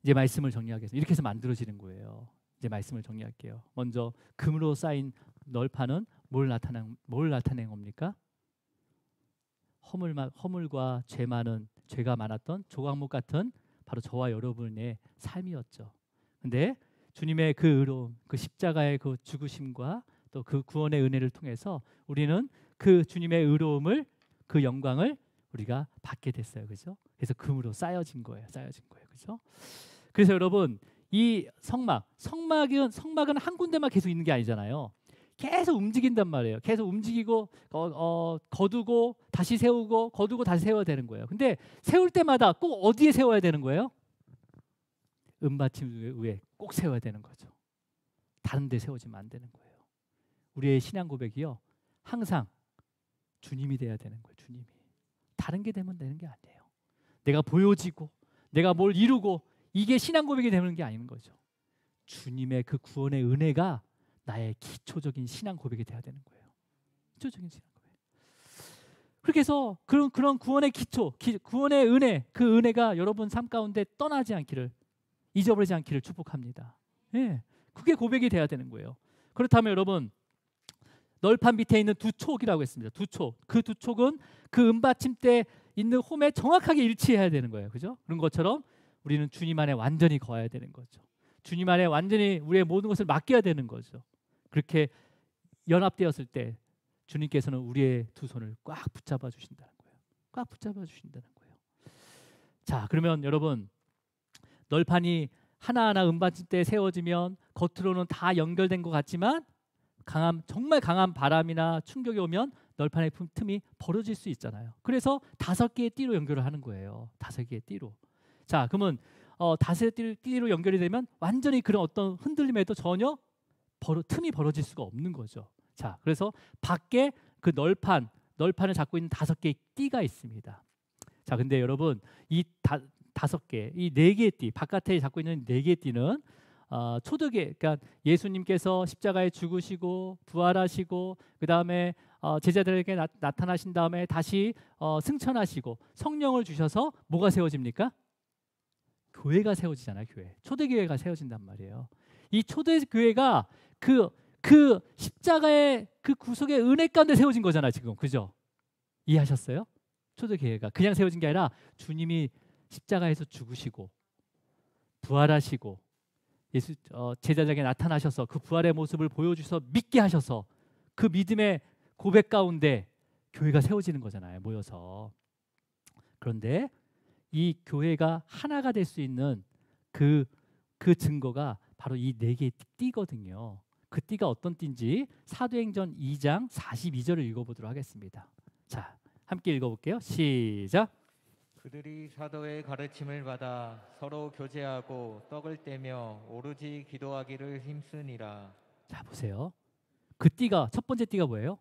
이제 말씀을 정리하겠습니다. 이렇게 해서 만들어지는 거예요. 이제 말씀을 정리할게요. 먼저 금으로 쌓인 널판은 뭘 나타낸 겁니까? 허물과 죄가 많았던 조각목 같은 바로 저와 여러분의 삶이었죠. 근데 주님의 그 의로움, 그 십자가의 그 죽으심과 또 그 구원의 은혜를 통해서 우리는 그 주님의 의로움을, 그 영광을 우리가 받게 됐어요. 그죠? 그래서 금으로 쌓여진 거예요. 그죠? 그래서 여러분, 이 성막은 한 군데만 계속 있는 게 아니잖아요. 계속 움직인단 말이에요. 계속 움직이고 거두고 다시 세우고 거두고 다시 세워야 되는 거예요. 근데 세울 때마다 꼭 어디에 세워야 되는 거예요? 은받침 위에 꼭 세워야 되는 거죠. 다른 데 세워지면 안 되는 거예요. 우리의 신앙 고백이요, 항상 주님이 돼야 되는 거예요. 주님이. 다른 게 되면 되는 게 아니에요. 내가 보여지고 내가 뭘 이루고 이게 신앙 고백이 되는 게 아닌 거죠. 주님의 그 구원의 은혜가 나의 기초적인 신앙 고백이 돼야 되는 거예요. 기초적인 신앙 고백. 그렇게 해서 그런 구원의 기초, 구원의 은혜, 그 은혜가 여러분 삶 가운데 떠나지 않기를, 잊어버리지 않기를 축복합니다. 예, 그게 고백이 돼야 되는 거예요. 그렇다면 여러분, 널판 밑에 있는 두 촉이라고 했습니다. 두 촉. 그 두 촉은 그 은받침대 있는 홈에 정확하게 일치해야 되는 거예요. 그죠? 그런 것처럼 우리는 주님 안에 완전히 거해야 되는 거죠. 주님 안에 완전히 우리의 모든 것을 맡겨야 되는 거죠. 그렇게 연합되었을 때 주님께서는 우리의 두 손을 꽉 붙잡아 주신다는 거예요. 꽉 붙잡아 주신다는 거예요. 자, 그러면 여러분, 널판이 하나하나 은받침대에 세워지면 겉으로는 다 연결된 것 같지만 정말 강한 바람이나 충격이 오면 널판의 틈이 벌어질 수 있잖아요. 그래서 5개의 띠로 연결을 하는 거예요. 5개의 띠로. 자, 그러면 5개의 띠로 연결이 되면 완전히 그런 어떤 흔들림에도 전혀 틈이 벌어질 수가 없는 거죠. 자, 그래서 밖에 그 널판을 잡고 있는 5개의 띠가 있습니다. 자, 근데 여러분, 이 5개, 이 4개의 띠, 바깥에 잡고 있는 4개의 띠는 초대교회, 그러니까 예수님께서 십자가에 죽으시고 부활하시고 그 다음에 제자들에게 나타나신 다음에 다시 승천하시고 성령을 주셔서 뭐가 세워집니까? 교회가 세워지잖아요. 초대교회가 세워진단 말이에요. 이 초대교회가 그 십자가의 그 구속의 은혜 가운데 세워진 거잖아요. 지금, 그죠? 이해하셨어요? 초대교회가 그냥 세워진 게 아니라 주님이 십자가에서 죽으시고 부활하시고 제자들에게 나타나셔서 그 부활의 모습을 보여주셔서 믿게 하셔서 그 믿음의 고백 가운데 교회가 세워지는 거잖아요. 모여서. 그런데 이 교회가 하나가 될 수 있는 그 증거가 바로 이 4개의 띠거든요. 그 띠가 어떤 띠인지 사도행전 2장 42절을 읽어보도록 하겠습니다. 자, 함께 읽어볼게요. 시작. 그들이 사도의 가르침을 받아 서로 교제하고 떡을 떼며 오로지 기도하기를 힘쓰니라. 자, 보세요. 그 띠가, 첫 번째 띠가 뭐예요?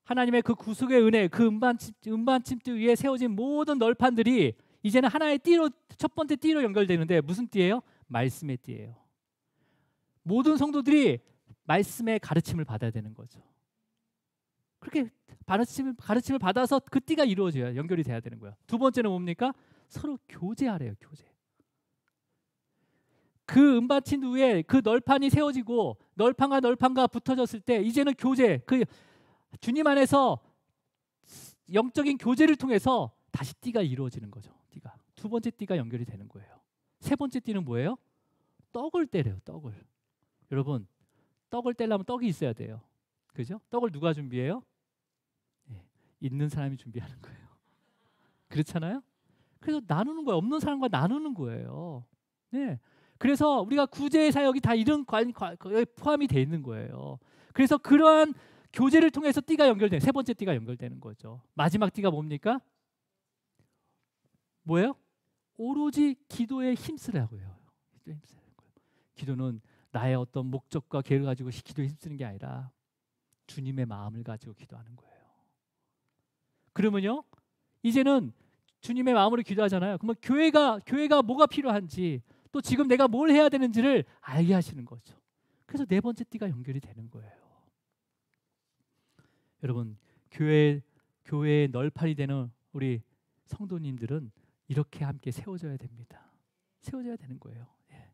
하나님의 그 구속의 은혜, 그 은반침대 위에 세워진 모든 널판들이 이제는 하나의 띠로, 첫 번째 띠로 연결되는데 무슨 띠예요? 말씀의 띠예요. 모든 성도들이 말씀의 가르침을 받아야 되는 거죠. 그렇게 가르침을 받아서 그 띠가 이루어져야, 연결이 돼야 되는 거예요. 두 번째는 뭡니까? 서로 교제하래요. 교제. 그 은받침 위에 그 널판이 세워지고 널판과 붙어졌을 때 이제는 교제, 그 주님 안에서 영적인 교제를 통해서 다시 띠가 이루어지는 거죠. 띠가. 두 번째 띠가 연결이 되는 거예요. 세 번째 띠는 뭐예요? 떡을 떼래요. 떡을. 여러분, 떡을 떼려면 떡이 있어야 돼요. 그죠? 떡을 누가 준비해요? 네, 있는 사람이 준비하는 거예요. 그렇잖아요? 그래서 나누는 거예요. 없는 사람과 나누는 거예요. 네. 그래서 우리가 구제의 사역이 다 이런 포함이 돼 있는 거예요. 그래서 그러한 교제를 통해서 띠가 연결되는, 세 번째 띠가 연결되는 거죠. 마지막 띠가 뭡니까? 뭐예요? 오로지 기도에 힘쓰라고요. 기도는 나의 어떤 목적과 계획을 가지고 기도에 힘쓰는 게 아니라 주님의 마음을 가지고 기도하는 거예요. 그러면요, 이제는 주님의 마음으로 기도하잖아요. 그러면 교회가 뭐가 필요한지, 또 지금 내가 뭘 해야 되는지를 알게 하시는 거죠. 그래서 네 번째 띠가 연결이 되는 거예요. 여러분, 교회의 널판이 되는 우리 성도님들은 이렇게 함께 세워져야 됩니다. 세워져야 되는 거예요. 예.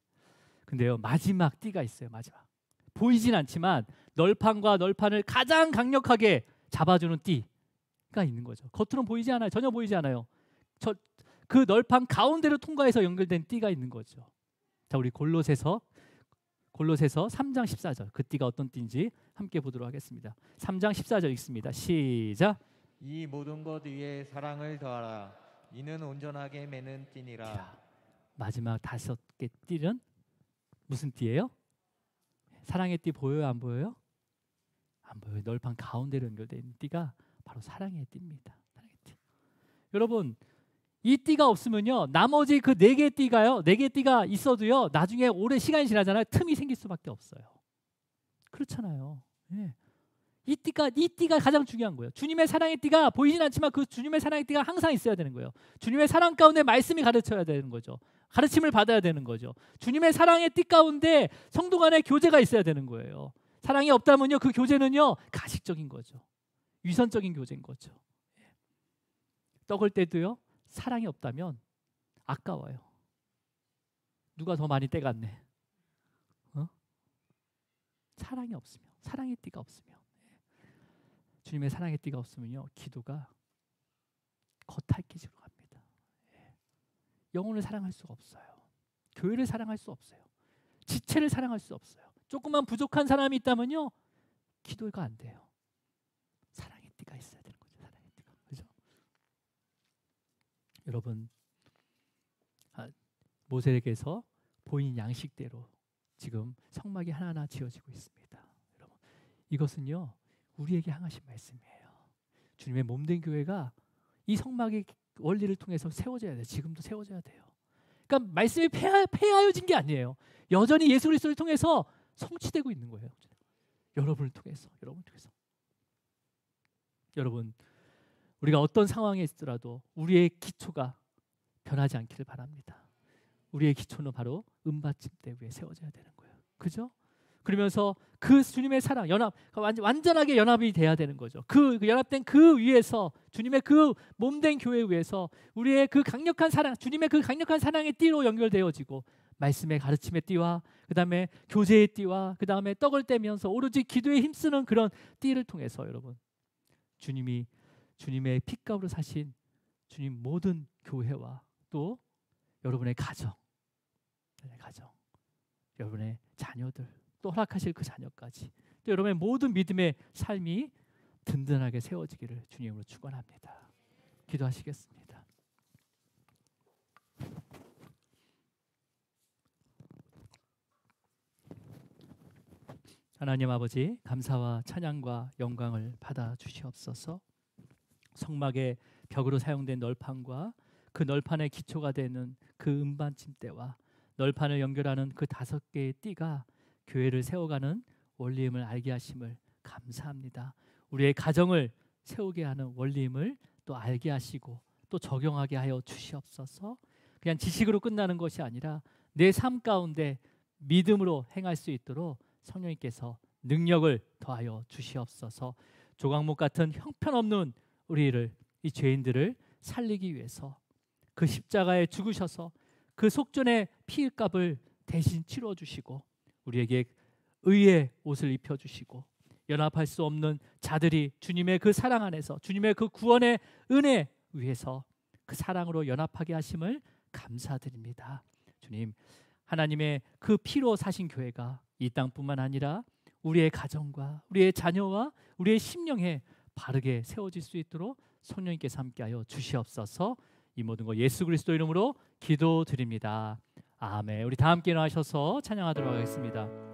근데요, 마지막 띠가 있어요. 마지막. 보이진 않지만 널판과 널판을 가장 강력하게 잡아주는 띠가 있는 거죠. 겉으로는 보이지 않아요. 전혀 보이지 않아요. 그 널판 가운데로 통과해서 연결된 띠가 있는 거죠. 자, 우리 골로새서 3장 14절, 그 띠가 어떤 띠인지 함께 보도록 하겠습니다. 3장 14절 읽습니다. 시작. 이 모든 것 위에 사랑을 더하라. 이는 온전하게 매는 띠니라. 마지막 5개 띠는 무슨 띠예요? 사랑의 띠 보여요? 안 보여요? 안 보여요. 널판 가운데로 연결된 띠가 바로 사랑의 띠입니다. 사랑의 띠. 여러분, 이 띠가 없으면요, 나머지 그 4개 띠가요, 4개 띠가 있어도요, 나중에 오래 시간이 지나잖아요, 틈이 생길 수밖에 없어요. 그렇잖아요. 예. 이 띠가 가장 중요한 거예요. 주님의 사랑의 띠가 보이진 않지만 그 주님의 사랑의 띠가 항상 있어야 되는 거예요. 주님의 사랑 가운데 말씀이 가르쳐야 되는 거죠. 가르침을 받아야 되는 거죠. 주님의 사랑의 띠 가운데 성도 간의 교제가 있어야 되는 거예요. 사랑이 없다면요, 그 교제는요, 가식적인 거죠. 위선적인 교제인 거죠. 떡을 때도요, 사랑이 없다면 아까워요. 누가 더 많이 떼갔네. 사랑이 없으면, 사랑의 띠가 없으면, 주님의 사랑의 띠가 없으면요, 기도가 겉핥기식으로 갑니다. 영혼을 사랑할 수가 없어요. 교회를 사랑할 수 없어요. 지체를 사랑할 수 없어요. 조금만 부족한 사람이 있다면요, 기도가 안 돼요. 사랑의 띠가 있어야 되는 거죠. 사랑의 띠가. 그죠? 여러분, 모세에게서 보인 양식대로 지금 성막이 하나하나 지어지고 있습니다. 여러분, 이것은요, 우리에게 향하신 말씀이에요. 주님의 몸된 교회가 이 성막의 원리를 통해서 세워져야 돼요. 지금도 세워져야 돼요. 그러니까 말씀이 폐하여진 게 아니에요. 여전히 예수 그리스도를 통해서 성취되고 있는 거예요. 여러분을 통해서. 여러분, 우리가 어떤 상황에 있더라도 우리의 기초가 변하지 않기를 바랍니다. 우리의 기초는 바로 은받침대 위에 세워져야 되는 거예요. 그죠? 그러면서 그 주님의 사랑, 완전하게 연합이 돼야 되는 거죠. 그 연합된 그 위에서, 주님의 그 몸된 교회 위에서 우리의 그 강력한 사랑, 주님의 그 강력한 사랑의 띠로 연결되어지고, 말씀의 가르침의 띠와 그 다음에 교제의 띠와 그 다음에 떡을 떼면서 오로지 기도에 힘쓰는 그런 띠를 통해서, 여러분, 주님의 핏값으로 사신 주님 모든 교회와 또 여러분의 가정, 여러분의 자녀들, 또 허락하실 그 자녀까지, 또 여러분의 모든 믿음의 삶이 든든하게 세워지기를 주님으로 축원합니다. 기도하시겠습니다. 하나님 아버지, 감사와 찬양과 영광을 받아 주시옵소서. 성막의 벽으로 사용된 널판과 그 널판의 기초가 되는 그 은반침대와 널판을 연결하는 그 5개의 띠가 교회를 세워가는 원리임을 알게 하심을 감사합니다. 우리의 가정을 세우게 하는 원리임을 또 알게 하시고 또 적용하게 하여 주시옵소서. 그냥 지식으로 끝나는 것이 아니라 내 삶 가운데 믿음으로 행할 수 있도록 성령님께서 능력을 더하여 주시옵소서. 조각목 같은 형편없는 우리를, 이 죄인들을 살리기 위해서 그 십자가에 죽으셔서 그 속전의 피값을 대신 치러주시고 우리에게 의의 옷을 입혀주시고 연합할 수 없는 자들이 주님의 그 사랑 안에서, 주님의 그 구원의 은혜 위에서 그 사랑으로 연합하게 하심을 감사드립니다. 주님, 하나님의 그 피로 사신 교회가 이 땅뿐만 아니라 우리의 가정과 우리의 자녀와 우리의 심령에 바르게 세워질 수 있도록 성령님께서 함께하여 주시옵소서. 이 모든 거 예수 그리스도 이름으로 기도드립니다. 아멘. 우리 다 함께 일어나셔서 찬양하도록 하겠습니다.